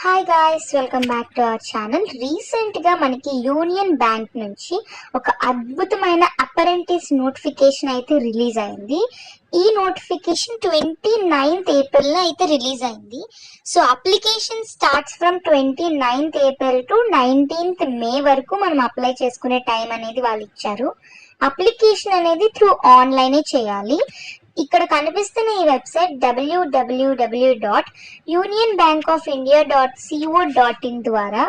Hi guys, welcome back to our channel. రీసెంట్గా మనకి union bank నుంచి ఒక అద్భుతమైన అప్రెంటిస్ నోటిఫికేషన్ అయితే రిలీజ్ అయింది. ఈ నోటిఫికేషన్ 29th ఏప్రిల్ అయితే రిలీజ్ అయింది. So application starts from 29th April to 19th మే వరకు మనం అప్లై చేసుకునే టైం అనేది వాళ్ళు ఇచ్చారు. అప్లికేషన్ అనేది త్రూ ఆన్లైనే చేయాలి. ఇక్కడ కనిపిస్తున్న ఈ వెబ్సైట్ www.unionbankofindia.co.in ద్వారా,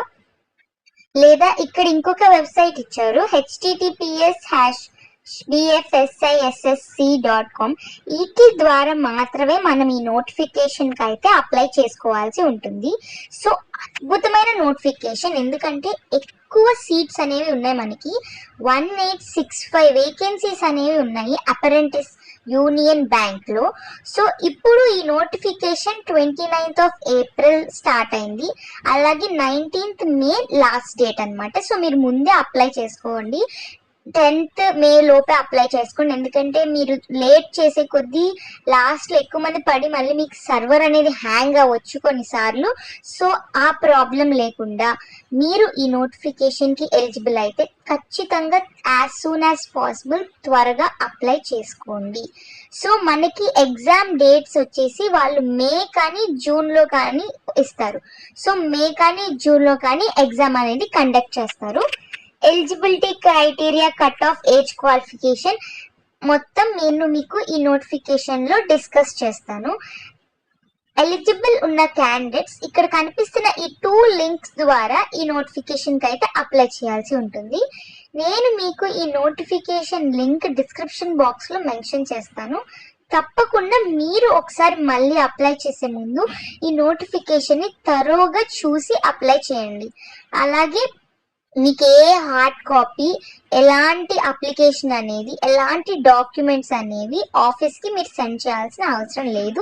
లేదా ఇక్కడ ఇంకొక వెబ్సైట్ ఇచ్చారు https://bfsissc.com. వీటి ద్వారా మాత్రమే మనం ఈ నోటిఫికేషన్ కి అయితే అప్లై చేసుకోవాల్సి ఉంటుంది. సో అద్భుతమైన నోటిఫికేషన్, ఎందుకంటే ఎక్కువ సీట్స్ అనేవి ఉన్నాయి. మనకి 1865 వేకెన్సీస్ అనేవి ఉన్నాయి అప్రెంటిస్ యూనియన్ బ్యాంక్ లో. సో ఇప్పుడు ఈ నోటిఫికేషన్ 29th ఏప్రిల్ స్టార్ట్ అయింది. అలాగే 19th మే లాస్ట్ డేట్ అన్నమాట. సో మీరు ముందే అప్లై చేసుకోండి. 10th మే లోపే అప్లై చేసుకోండి. ఎందుకంటే మీరు లేట్ చేసే కొద్దీ లాస్ట్లో ఎక్కువ మంది పడి మళ్ళీ మీకు సర్వర్ అనేది హ్యాంగ్ అవ్వచ్చు కొన్నిసార్లు. సో ఆ ప్రాబ్లం లేకుండా మీరు ఈ నోటిఫికేషన్కి ఎలిజిబుల్ అయితే ఖచ్చితంగా యాజ్ సూన్ యాజ్ పాసిబుల్ త్వరగా అప్లై చేసుకోండి. సో మనకి ఎగ్జామ్ డేట్స్ వచ్చేసి వాళ్ళు మే కానీ జూన్లో కానీ ఇస్తారు. సో మే కానీ జూన్లో కానీ ఎగ్జామ్ అనేది కండక్ట్ చేస్తారు. Eligibility criteria, cut off, age qualification మొత్తం నేను మీకు ఈ నోటిఫికేషన్లో డిస్కస్ చేస్తాను. ఎలిజిబుల్ ఉన్న క్యాండిడేట్స్ ఇక్కడ కనిపిస్తున్న ఈ 2 లింక్స్ ద్వారా ఈ నోటిఫికేషన్కి అయితే అప్లై చేయాల్సి ఉంటుంది. నేను మీకు ఈ నోటిఫికేషన్ లింక్ డిస్క్రిప్షన్ బాక్స్లో మెన్షన్ చేస్తాను. తప్పకుండా మీరు ఒకసారి మళ్ళీ అప్లై చేసే ముందు ఈ నోటిఫికేషన్ని తరోగా చూసి అప్లై చేయండి. అలాగే మీకు ఏ హార్డ్ కాపీ, ఎలాంటి అప్లికేషన్ అనేది, ఎలాంటి డాక్యుమెంట్స్ అనేవి ఆఫీస్కి మీరు సెండ్ చేయాల్సిన అవసరం లేదు.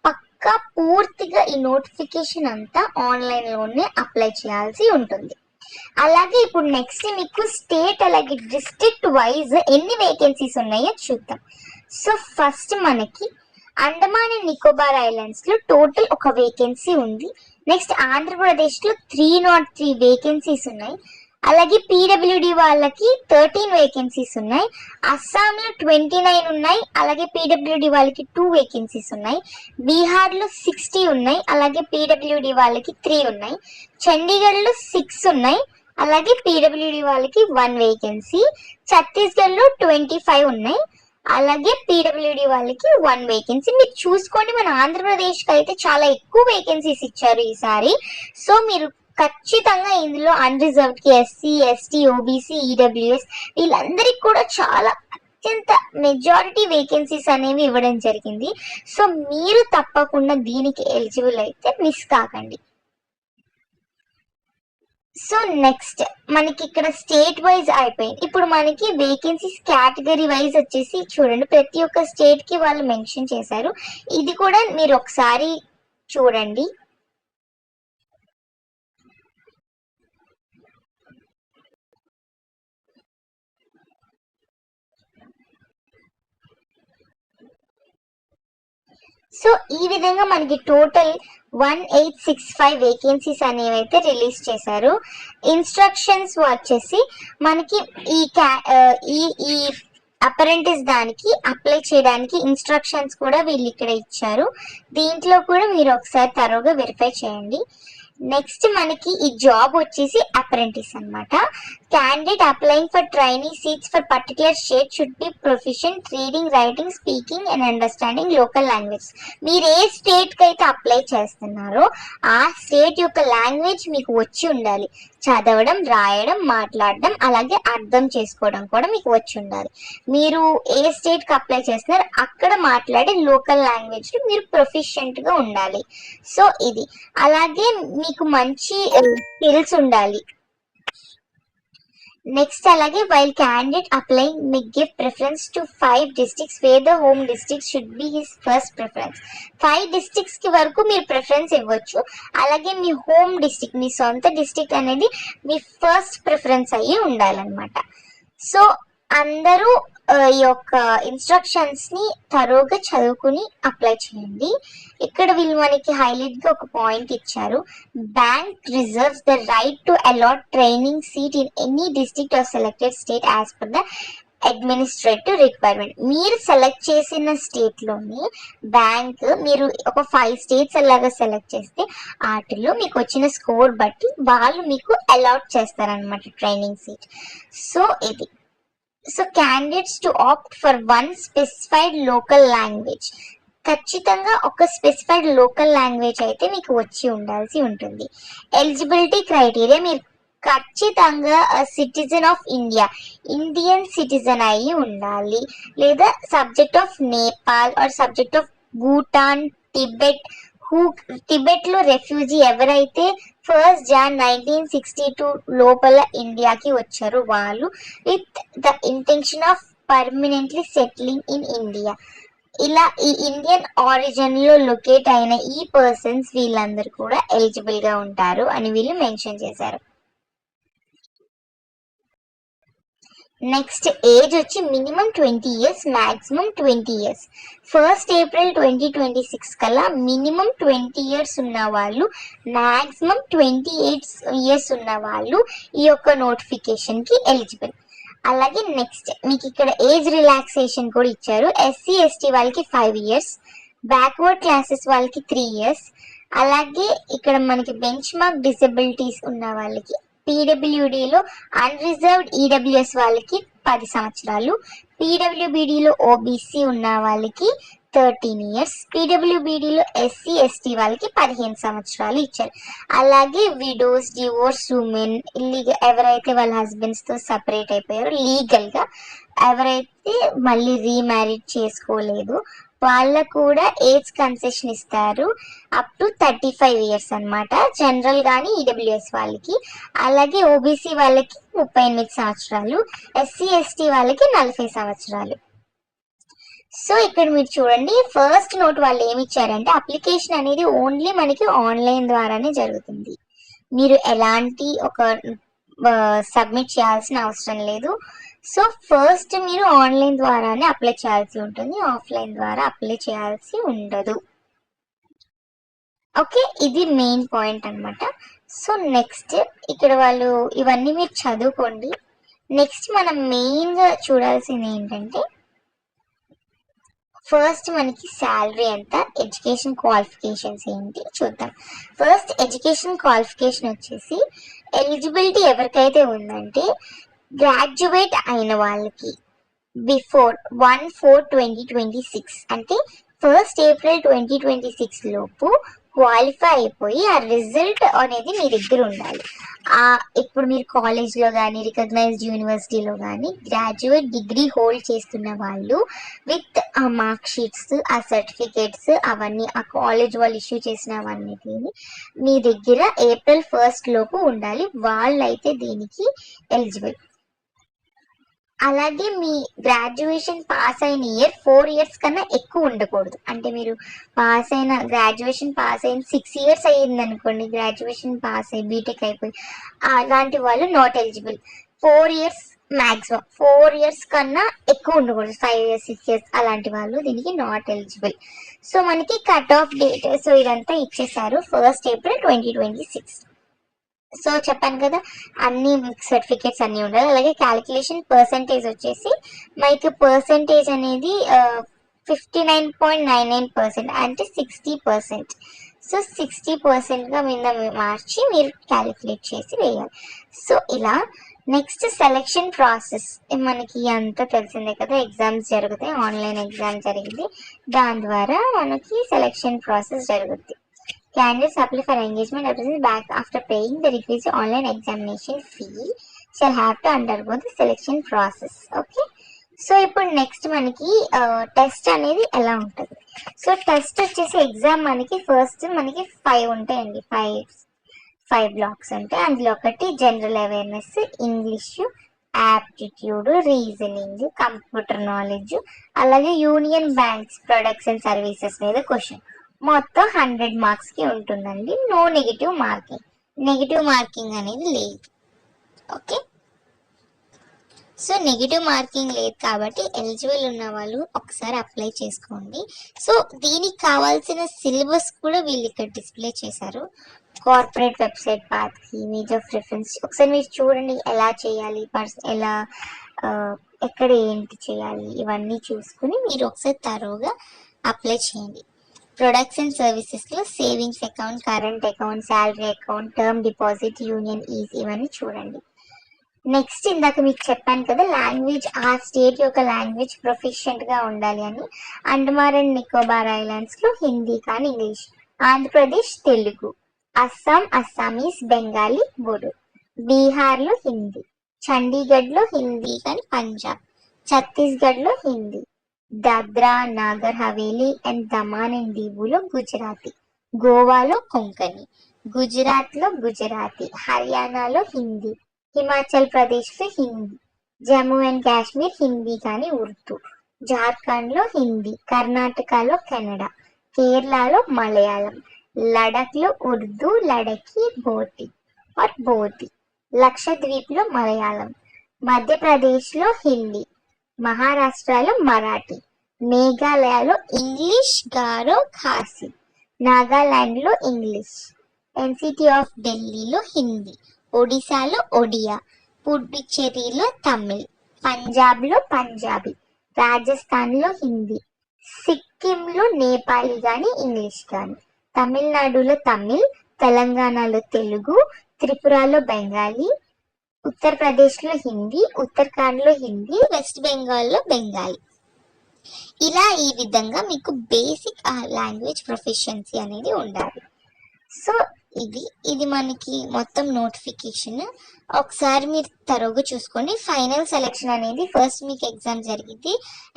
పక్కా పూర్తిగా ఈ నోటిఫికేషన్ అంతా ఆన్లైన్లోనే అప్లై చేయాల్సి ఉంటుంది. అలాగే ఇప్పుడు నెక్స్ట్ మీకు స్టేట్ అలాగే డిస్ట్రిక్ట్ వైజ్ ఎన్ని వేకెన్సీస్ ఉన్నాయో చూద్దాం. సో ఫస్ట్ మనకి అండమాన్ అండ్ నికోబార్ ఐలాండ్స్లో టోటల్ ఒక వేకెన్సీ ఉంది. నెక్స్ట్ ఆంధ్రప్రదేశ్లో 303 వేకెన్సీస్ ఉన్నాయి. అలాగే పీడబ్ల్యూడి వాళ్ళకి 13 వేకెన్సీస్ ఉన్నాయి. అస్సాంలో 29 ఉన్నాయి. అలాగే పీడబ్ల్యూడి వాళ్ళకి 2 వేకెన్సీస్ ఉన్నాయి. బీహార్లో 60 ఉన్నాయి. అలాగే పీడబ్ల్యూడి వాళ్ళకి 3 ఉన్నాయి. చండీగఢ్లో 6 ఉన్నాయి. అలాగే పీడబ్ల్యూడి వాళ్ళకి 1 వేకెన్సీ. ఛత్తీస్గఢ్లో 25 ఉన్నాయి. అలాగే పీడబ్ల్యూడి వాళ్ళకి 1 వేకెన్సీ. మీరు చూసుకోండి, మన ఆంధ్రప్రదేశ్కి అయితే చాలా ఎక్కువ వేకెన్సీస్ ఇచ్చారు ఈసారి. సో మీరు ఖచ్చితంగా ఇందులో అన్రిజర్వ్డ్కి ఎస్సీ, ఎస్టీ, ఓబీసీ, ఈడబ్ల్యూఎస్ వీళ్ళందరికీ కూడా చాలా అత్యంత మెజారిటీ వేకెన్సీస్ అనేవి ఇవ్వడం జరిగింది. సో మీరు తప్పకుండా దీనికి ఎలిజిబుల్ అయితే మిస్ కాకండి. సో నెక్స్ట్ మనకి ఇక్కడ స్టేట్ వైజ్ అయిపోయింది. ఇప్పుడు మనకి వేకెన్సీస్ కేటగిరీ వైజ్ వచ్చేసి చూడండి, ప్రతి ఒక్క స్టేట్కి వాళ్ళు మెన్షన్ చేశారు. ఇది కూడా మీరు ఒకసారి చూడండి. సో ఈ విధంగా మనకి టోటల్ 1865 వేకెన్సీస్ అనేవి అయితే రిలీజ్ చేశారు. ఇన్స్ట్రక్షన్స్ వచ్చేసి మనకి ఈ అప్రెంటిస్ దానికి అప్లై చేయడానికి ఇన్స్ట్రక్షన్స్ కూడా వీళ్ళు ఇక్కడ ఇచ్చారు. దీంట్లో కూడా మీరు ఒకసారి తరోగా వెరిఫై చేయండి. నెక్స్ట్ మనకి ఈ జాబ్ వచ్చేసి అప్రెంటిస్ అన్నమాట. Candidate applying for trainee seats for particular state should be proficient reading, writing, speaking and understanding local language. మీరు ఏ స్టేట్కి అయితే అప్లై చేస్తున్నారో ఆ స్టేట్ యొక్క లాంగ్వేజ్ మీకు వచ్చి ఉండాలి. చదవడం, రాయడం, మాట్లాడడం, అలాగే అర్థం చేసుకోవడం కూడా మీకు వచ్చి ఉండాలి. మీరు ఏ స్టేట్కి అప్లై చేస్తున్నారో అక్కడ మాట్లాడే లోకల్ లాంగ్వేజ్ మీరు ప్రొఫిషియెంట్గా ఉండాలి. సో ఇది అలాగే మీకు మంచి స్కిల్స్ ఉండాలి. నెక్స్ట్ అలాగే while candidate applying may give preference to 5 districts where the home district should be his first preference. 5 districts కి వరకు మీరు ప్రిఫరెన్స్ ఇవ్వచ్చు. అలాగే మీ హోమ్ డిస్ట్రిక్ట్, మీ సొంత డిస్ట్రిక్ట్ అనేది మీ ఫస్ట్ ప్రిఫరెన్స్ అయ్యి ఉండాలన్నమాట. సో అందరూ ఈ యొక్క ఇన్స్ట్రక్షన్స్ ని తరోగా చదువుకుని అప్లై చేయండి. ఇక్కడ వీళ్ళు మనకి హైలైట్ గా ఒక పాయింట్ ఇచ్చారు. Bank reserves the right to allot training seat in any district or selected state as per the administrative requirement. మీరు సెలెక్ట్ చేసిన స్టేట్ లోని బ్యాంక్, మీరు ఒక 5 స్టేట్స్ అలాగా సెలెక్ట్ చేస్తే వాటిలో మీకు వచ్చిన స్కోర్ బట్టి వాళ్ళు మీకు అలాట్ చేస్తారనమాట training seat. So candidates to opt for one specified local language. ఖచ్చితంగా ఒక స్పెసిఫైడ్ లోకల్ లాంగ్వేజ్ అయితే మీకు వచ్చి ఉండాల్సి ఉంటుంది. ఎలిజిబిలిటీ క్రైటీరియా, మీరు ఖచ్చితంగా citizen of India, Indian citizen అయి ఉండాలి, లేదా subject of Nepal or subject of Bhutan, Tibet లో రెఫ్యూజీ ఎవరైతే 1 Jan 1962 లోపల ఇండియాకి వచ్చారు వాళ్ళు, with the intention of permanently settling in India. ఇలా ఈ ఇండియన్ ఆరిజిన్ లో లొకేట్ అయిన ఈ పర్సన్స్ వీళ్ళందరూ కూడా ఎలిజిబుల్ గా ఉంటారు అని వీళ్ళు మెన్షన్ చేశారు. నెక్స్ట్ ఏజ్ వచ్చి minimum 20 years, maximum 20 years. 1st April 2026 కల్లా మినిమం 20 years ఉన్న వాళ్ళు, మాక్సిమం 28 years ఉన్న వాళ్ళు ఈ యొక్క నోటిఫికేషన్ కి ఎలిజిబుల్. అలాగే నెక్స్ట్ మీకు ఇక్కడ ఏజ్ రిలాక్సేషన్ కూడా ఇచ్చారు. SC ST వాళ్ళకి 5 years, బ్యాక్వర్డ్ క్లాసెస్ వాళ్ళకి 3 years. అలాగే ఇక్కడ మనకి బెంచ్ మార్క్ డిసెబిలిటీస్ ఉన్న వాళ్ళకి పీడబ్ల్యూడిలో అన్రిజర్వ్డ్ ఈడబ్ల్యూఎస్ వాళ్ళకి 10 సంవత్సరాలు, పీడబ్ల్యూబీడీలో ఓబీసీ ఉన్న వాళ్ళకి 13 years, పీడబ్ల్యూబీడీలో SC ST వాళ్ళకి 15 సంవత్సరాలు ఇచ్చారు. అలాగే విడోస్, డివోర్స్ ఉమెన్, ఎవరైతే వాళ్ళ హస్బెండ్స్ తో సపరేట్ అయిపోయారో లీగల్ గా, ఎవరైతే మళ్ళీ రీమ్యారేజ్ చేసుకోలేదు వాళ్ళకు కూడా ఏజ్ కన్సెషన్ ఇస్తారు అప్ టు 35 years అనమాట, జనరల్ గానీ ఈడబ్ల్యూఎస్ వాళ్ళకి. అలాగే ఓబీసీ వాళ్ళకి 38 సంవత్సరాలు, SC ST వాళ్ళకి 40 సంవత్సరాలు. సో ఇక్కడ మీరు చూడండి, ఫస్ట్ నోట్ వాళ్ళు ఏమి ఇచ్చారంటే అప్లికేషన్ అనేది ఓన్లీ మనకి ఆన్లైన్ ద్వారానే జరుగుతుంది. మీరు ఎలాంటి ఒక సబ్మిట్ చేయాల్సిన అవసరం లేదు. సో ఫస్ట్ మీరు ఆన్లైన్ ద్వారానే అప్లై చేయాల్సి ఉంటుంది, ఆఫ్లైన్ ద్వారా అప్లై చేయాల్సి ఉండదు. ఓకే, ఇది మెయిన్ పాయింట్ అనమాట. సో నెక్స్ట్ ఇక్కడ వాళ్ళు ఇవన్నీ మీరు చదువుకోండి. నెక్స్ట్ మనం మెయిన్ గా చూడాల్సింది ఏంటంటే, ఫస్ట్ మనకి శాలరీ ఎంత, ఎడ్యుకేషన్ క్వాలిఫికేషన్స్ ఏంటి చూద్దాం. ఫస్ట్ ఎడ్యుకేషన్ క్వాలిఫికేషన్ వచ్చేసి ఎలిజిబిలిటీ ఎవరికైతే ఉందంటే గ్రాడ్యుయేట్ అయిన వాళ్ళకి బిఫోర్ 1/4/2026 అంటే 1st April 2026 లోపు క్వాలిఫై అయిపోయి ఆ రిజల్ట్ అనేది మీ దగ్గర ఉండాలి. ఇప్పుడు మీరు కాలేజ్లో కానీ రికగ్నైజ్డ్ యూనివర్సిటీలో కానీ గ్రాడ్యుయేట్ డిగ్రీ హోల్డ్ చేస్తున్న వాళ్ళు విత్ ఆ మార్క్ షీట్స్, ఆ సర్టిఫికేట్స్, అవన్నీ ఆ కాలేజ్ వాళ్ళు ఇష్యూ చేసినవన్నిటిని మీ దగ్గర April 1st లోపు ఉండాలి. వాళ్ళైతే దీనికి ఎలిజిబుల్. అలాగే మీ గ్రాడ్యుయేషన్ పాస్ అయిన ఇయర్ 4 years కన్నా ఎక్కువ ఉండకూడదు. అంటే మీరు గ్రాడ్యుయేషన్ పాస్ అయిన 6 years అయ్యింది అనుకోండి, గ్రాడ్యుయేషన్ పాస్ అయ్యి బీటెక్ అయిపోయి, అలాంటి వాళ్ళు not eligible. 4 years maximum, 4 years కన్నా ఎక్కువ ఉండకూడదు, 5 years 6 years అలాంటి వాళ్ళు దీనికి నాట్ ఎలిజిబుల్. సో మనకి కట్ ఆఫ్ డేట్ సో ఇదంతా ఇచ్చేసారు 1st April 2026. సో చెప్పాను కదా అన్ని సర్టిఫికేట్స్ అన్ని ఉండాలి. అలాగే క్యాలిక్యులేషన్ పర్సంటేజ్ వచ్చేసి మనకి పర్సంటేజ్ అనేది 59.99% అంటే 60%. సో 60%గా మీద మార్చి మీరు క్యాలిక్యులేట్ చేసి వేయాలి. సో ఇలా నెక్స్ట్ సెలెక్షన్ ప్రాసెస్ మనకి అంతా తెలిసిందే కదా, ఎగ్జామ్స్ జరుగుతాయి, ఆన్లైన్ ఎగ్జామ్ జరిగింది, దాని ద్వారా మనకి సెలెక్షన్ ప్రాసెస్ జరుగుతుంది. Candidates apply for engagement representatives back after paying the requisite online examination fee shall have to undergo the selection process. Okay, so ఇప్పుడు నెక్స్ట్ మనకి టెస్ట్ అనేది ఎలా ఉంటుంది. సో టెస్ట్ వచ్చేసి ఎగ్జామ్ మనకి ఫస్ట్ మనకి 5 ఉంటాయండి, 5 blocks ఉంటాయి. అందులో ఒకటి general awareness, English, aptitude, reasoning, computer knowledge, అలాగే union banks products and services మీద క్వశ్చన్. మొత్తం 100 marks కి ఉంటుందండి. నో నెగిటివ్ మార్కింగ్ అనేది లేదు. ఓకే, సో నెగిటివ్ మార్కింగ్ లేదు కాబట్టి ఎలిజిబుల్ ఉన్న వాళ్ళు ఒకసారి అప్లై చేసుకోండి. సో దీనికి కావాల్సిన సిలబస్ కూడా వీళ్ళు ఇక్కడ డిస్ప్లే చేశారు. కార్పొరేట్ వెబ్సైట్ పాత్కి ఇమేజ్ ఆఫ్ రిఫరెన్స్ ఒకసారి మీరు చూడండి, ఎలా చేయాలి, ఎలా ఎక్కడ ఏంటి చేయాలి, ఇవన్నీ చూసుకుని మీరు ఒకసారి తరోగా అప్లై చేయండి. ప్రొడక్ట్స్ అండ్ సర్వీసెస్లో savings account, current account, salary account, term deposit, union is ఇవన్నీ చూడండి. నెక్స్ట్ ఇందాక మీకు చెప్పాను కదా, లాంగ్వేజ్ ఆ స్టేట్ యొక్క లాంగ్వేజ్ ప్రొఫిషియెంట్గా ఉండాలి అని. అండమాన్ అండ్ నికోబార్ ఐలాండ్స్లో హిందీ కానీ ఇంగ్లీష్, ఆంధ్రప్రదేశ్ తెలుగు, అస్సాం అస్సామీస్, బెంగాలీ, బోడో, బీహార్లో హిందీ, చండీగఢ్లో హిందీ కానీ పంజాబ్, ఛత్తీస్గఢ్లో హిందీ, దాద్రా నాగర్ హవేలీ అండ్ దమాన్ అండ్ దీవులో గుజరాతీ, గోవాలో కొంకణి, గుజరాత్లో గుజరాతీ, హర్యానాలో హిందీ, హిమాచల్ ప్రదేశ్లో హిందీ, జమ్మూ అండ్ కాశ్మీర్ హిందీ కానీ ఉర్దూ, జార్ఖండ్లో హిందీ, కర్ణాటకలో కన్నడ, కేరళలో మలయాళం, లడఖ్లో ఉర్దూ, లడఖీ, బోటి ఆర్ బోధి, లక్షద్వీప్లో మలయాళం, మధ్యప్రదేశ్లో హిందీ, మహారాష్ట్రలో మరాఠీ, మేఘాలయలో ఇంగ్లీష్, గారో, ఖాసీ, నాగాలాండ్లో ఇంగ్లీష్, ఎన్సిటీ ఆఫ్ ఢిల్లీలో హిందీ, ఒడిశాలో ఒడియా, పుడుచ్చేరిలో తమిళ్, పంజాబ్లో పంజాబీ, రాజస్థాన్లో హిందీ, సిక్కింలో నేపాలీ కానీ ఇంగ్లీష్ కానీ, తమిళనాడులో తమిళ్, తెలంగాణలో తెలుగు, త్రిపురలో బెంగాలీ, ఉత్తరప్రదేశ్లో హిందీ, ఉత్తరాఖండ్లో హిందీ, వెస్ట్ బెంగాల్లో బెంగాలీ. ఇలా ఈ విధంగా మీకు బేసిక్ లాంగ్వేజ్ ప్రొఫిషియన్సీ అనేది ఉండాలి. సో ఇది మనకి మొత్తం నోటిఫికేషన్. ఒకసారి మీరు తరోగా చూసుకోండి. ఫైనల్ సెలెక్షన్ అనేది ఫస్ట్ మీకు ఎగ్జామ్ జరిగింది.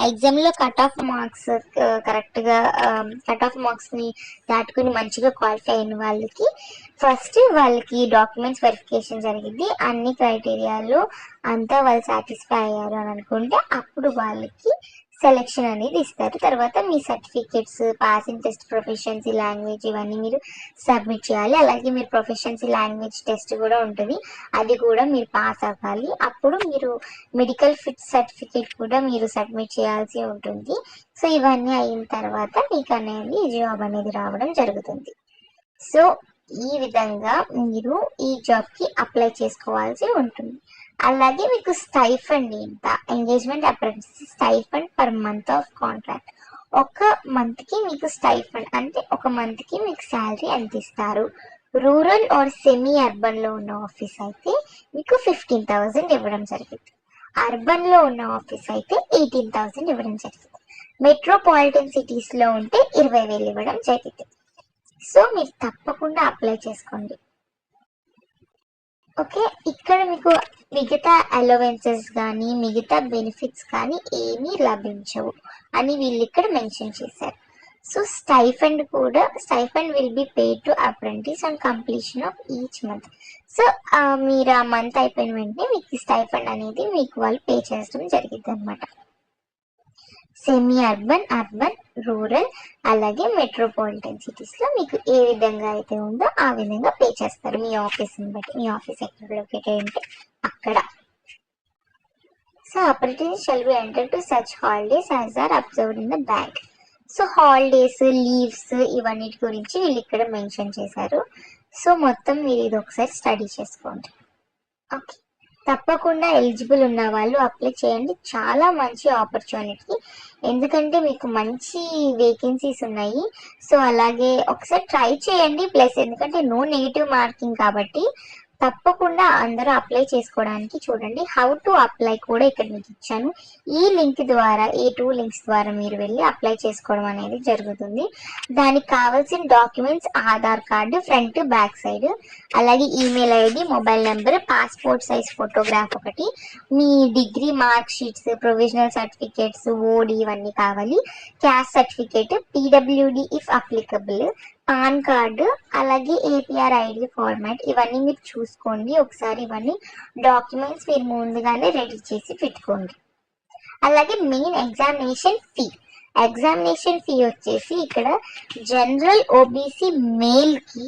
ఎగ్జామ్లో కట్ ఆఫ్ మార్క్స్ కరెక్ట్గా కట్ ఆఫ్ మార్క్స్ని దాటుకుని మంచిగా క్వాలిఫై అయిన వాళ్ళకి ఫస్ట్ వాళ్ళకి డాక్యుమెంట్స్ వెరిఫికేషన్ జరిగింది. అన్ని క్రైటీరియాలో అంతా వాళ్ళు సాటిస్ఫై అయ్యారు అని అనుకుంటే అప్పుడు వాళ్ళకి సెలెక్షన్ అనేది ఇస్తారు. తర్వాత మీ certificates, passing test, proficiency language ఇవన్నీ మీరు సబ్మిట్ చేయాలి. అలాగే మీరు ప్రొఫిషియన్సీ లాంగ్వేజ్ టెస్ట్ కూడా ఉంటుంది, అది కూడా మీరు పాస్ అవ్వాలి. అప్పుడు మీరు మెడికల్ ఫిట్ సర్టిఫికేట్ కూడా మీరు సబ్మిట్ చేయాల్సి ఉంటుంది. సో ఇవన్నీ అయిన తర్వాత మీకు అనేది జాబ్ అనేది రావడం జరుగుతుంది. సో ఈ విధంగా మీరు ఈ జాబ్కి అప్లై చేసుకోవాల్సి ఉంటుంది. అలాగే మీకు స్టైఫండ్ ఎంత, engagement apprentice stipend per month of contract. ఒక మంత్కి మీకు స్టైఫండ్ అంటే ఒక మంత్కి మీకు శాలరీ ఎంత ఇస్తారు. రూరల్ ఆర్ సెమీ అర్బన్లో ఉన్న ఆఫీస్ అయితే మీకు 15,000 ఇవ్వడం జరుగుతుంది. అర్బన్లో ఉన్న ఆఫీస్ అయితే 18,000 ఇవ్వడం జరుగుతుంది. మెట్రోపాలిటన్ సిటీస్లో ఉంటే 20,000 ఇవ్వడం జరుగుతుంది. సో మీరు తప్పకుండా అప్లై చేసుకోండి. ఓకే, ఇక్కడ మీకు మిగతా అలవెన్సెస్ కానీ మిగతా బెనిఫిట్స్ కానీ ఏమీ లభించవు అని వీళ్ళు ఇక్కడ మెన్షన్ చేశారు. So stipend will be paid to apprentice on completion of each month. So మీరు ఆ మంత్ అయిపోయిన వెంటనే మీకు స్టైఫండ్ అనేది మీకు వాళ్ళు పే చేయడం జరిగింది అనమాట. సెమీ అర్బన్, అర్బన్, రూరల్ అలాగే మెట్రోపాలిటన్ సిటీస్లో మీకు ఏ విధంగా అయితే ఉందో ఆ విధంగా పే చేస్తారు మీ ఆఫీస్ని బట్టి. మీ ఆఫీస్ ఎక్కడ లొకేటెడ్ అంటే అక్కడ. So opportunities shall be enter to such holidays as are observed in the bank. So holidays, leaves ఇవన్నిటి గురించి వీళ్ళు ఇక్కడ మెన్షన్ చేశారు. సో మొత్తం మీరు ఇది ఒకసారి స్టడీ చేసుకోండి. ఓకే, తప్పకుండా ఎలిజిబుల్ ఉన్న వాళ్ళు అప్లై చేయండి. చాలా మంచి ఆపర్చునిటీ, ఎందుకంటే మీకు మంచి వేకెన్సీస్ ఉన్నాయి. సో అలాగే ఒకసారి ట్రై చేయండి. ప్లస్ ఎందుకంటే నో నెగిటివ్ మార్కింగ్ కాబట్టి తప్పకుండా అందరూ అప్లై చేసుకోవడానికి చూడండి. హౌ టు అప్లై కూడా ఇక్కడ మీకు ఇచ్చాను. ఈ లింక్ ద్వారా, ఈ 2 లింక్స్ ద్వారా మీరు వెళ్ళి అప్లై చేసుకోవడం అనేది జరుగుతుంది. దానికి కావాల్సిన documents Aadhaar card front back side, అలాగే email ID, mobile number, passport size photograph ఒకటి, మీ degree mark sheets, provisional certificates, ఓడి ఇవన్నీ కావాలి, caste certificate, PWD if applicable, PAN card, అలాగే ఏపీఆర్ ఐడి ఫార్మాట్ ఇవన్నీ మీరు చూసుకోండి. ఒకసారి ఇవన్నీ డాక్యుమెంట్స్ మీరు ముందుగానే రెడీ చేసి పెట్టుకోండి. అలాగే మెయిన్ ఎగ్జామినేషన్ ఫీ వచ్చేసి ఇక్కడ జనరల్ ఓబీసీ మేల్కి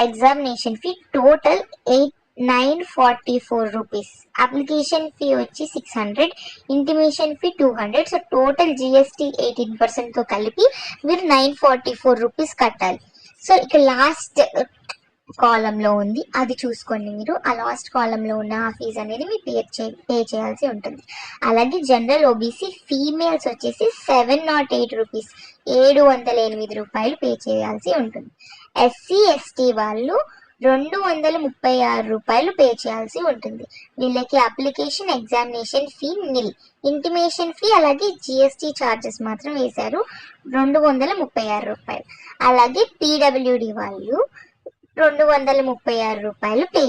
examination fee total 944 rupees. Application fee వచ్చి 600, intimation fee 200. So total GST 18%తో కలిపి మీరు 944 రూపీస్ కట్టాలి. సో ఇక లాస్ట్ కాలంలో ఉంది, అది చూసుకోండి మీరు. ఆ లాస్ట్ కాలంలో ఉన్న ఆ ఫీజు అనేది మీరు పే చేయాల్సి ఉంటుంది. అలాగే జనరల్ ఓబీసీ ఫీమేల్స్ వచ్చేసి 708 రూపీస్, 708 రూపాయలు పే చేయాల్సి ఉంటుంది. ఎస్సీ ఎస్టీ వాళ్ళు 236 రూపాయలు పే చేయాల్సి ఉంటుంది. వీళ్ళకి అప్లికేషన్ ఎగ్జామినేషన్ ఫీ నిల్, ఇంటిమేషన్ ఫీ అలాగే జిఎస్టీ ఛార్జెస్ మాత్రం వేశారు 236 రూపాయలు. అలాగే పీడబ్ల్యూడి వాళ్ళు 236 రూపాయలు పే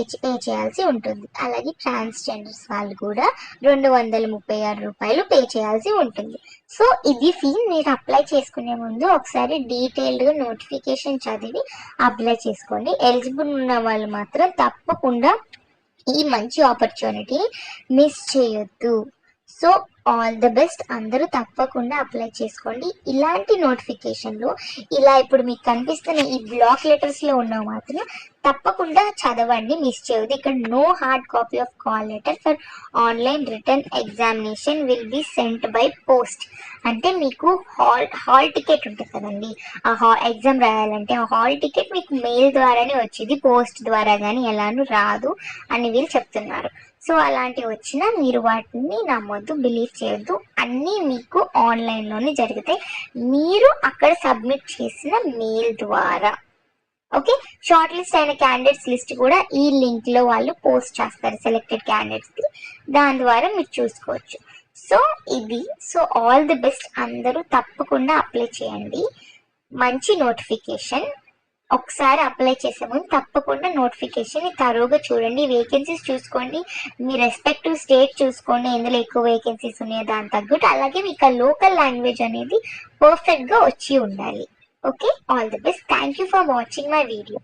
చేయాల్సి ఉంటుంది. అలాగే ట్రాన్స్జెండర్స్ వాళ్ళు కూడా 236 రూపాయలు పే చేయాల్సి ఉంటుంది. సో ఇది ఫీ. మీరు అప్లై చేసుకునే ముందు ఒకసారి డీటెయిల్డ్గా నోటిఫికేషన్ చదివి అప్లై చేసుకోండి. ఎలిజిబుల్ ఉన్న వాళ్ళు మాత్రం తప్పకుండా ఈ మంచి ఆపర్చునిటీ మిస్ చేయొద్దు. So all the best. అందరూ తప్పకుండా అప్లై చేసుకోండి. ఇలాంటి నోటిఫికేషన్లు ఇలా ఇప్పుడు మీకు కనిపిస్తున్న ఈ బ్లాక్ లెటర్స్లో ఉన్నవి మాత్రం తప్పకుండా చదవండి, మిస్ చేయొద్దు. ఇక్కడ no hard copy of call letter for online written examination will be sent by post. అంటే మీకు హాల్ టికెట్ ఉంటుంది కదండి, ఆ ఎగ్జామ్ రాయాలంటే ఆ హాల్ టికెట్ మీకు మెయిల్ ద్వారానే వచ్చింది, పోస్ట్ ద్వారా కానీ ఎలానూ రాదు అని వీళ్ళు చెప్తున్నారు. సో అలాంటివి వచ్చినా మీరు వాటిని నమ్మొద్దు, బిలీవ్ చేయొద్దు. అన్నీ మీకు ఆన్లైన్లోనే జరుగుతాయి, మీరు అక్కడ సబ్మిట్ చేసిన మెయిల్ ద్వారా. ఓకే, షార్ట్ లిస్ట్ అయిన క్యాండిడేట్స్ లిస్ట్ కూడా ఈ లింక్లో వాళ్ళు పోస్ట్ చేస్తారు సెలెక్టెడ్ క్యాండిడేట్స్కి, దాని ద్వారా మీరు చూసుకోవచ్చు. సో ఇది. So all the best. అందరూ తప్పకుండా అప్లై చేయండి. మంచి నోటిఫికేషన్. ఒకసారి అప్లై చేసే ముందు తప్పకుండా నోటిఫికేషన్ తరువుగా చూడండి, వేకెన్సీస్ చూసుకోండి, మీ రెస్పెక్టివ్ స్టేట్ చూసుకోండి ఎందులో ఎక్కువ వేకెన్సీస్ ఉన్నాయో దాని తగ్గట్టు. అలాగే మీకు లోకల్ లాంగ్వేజ్ అనేది పర్ఫెక్ట్గా వచ్చి ఉండాలి. Okay, all the best. Thank you for watching my video.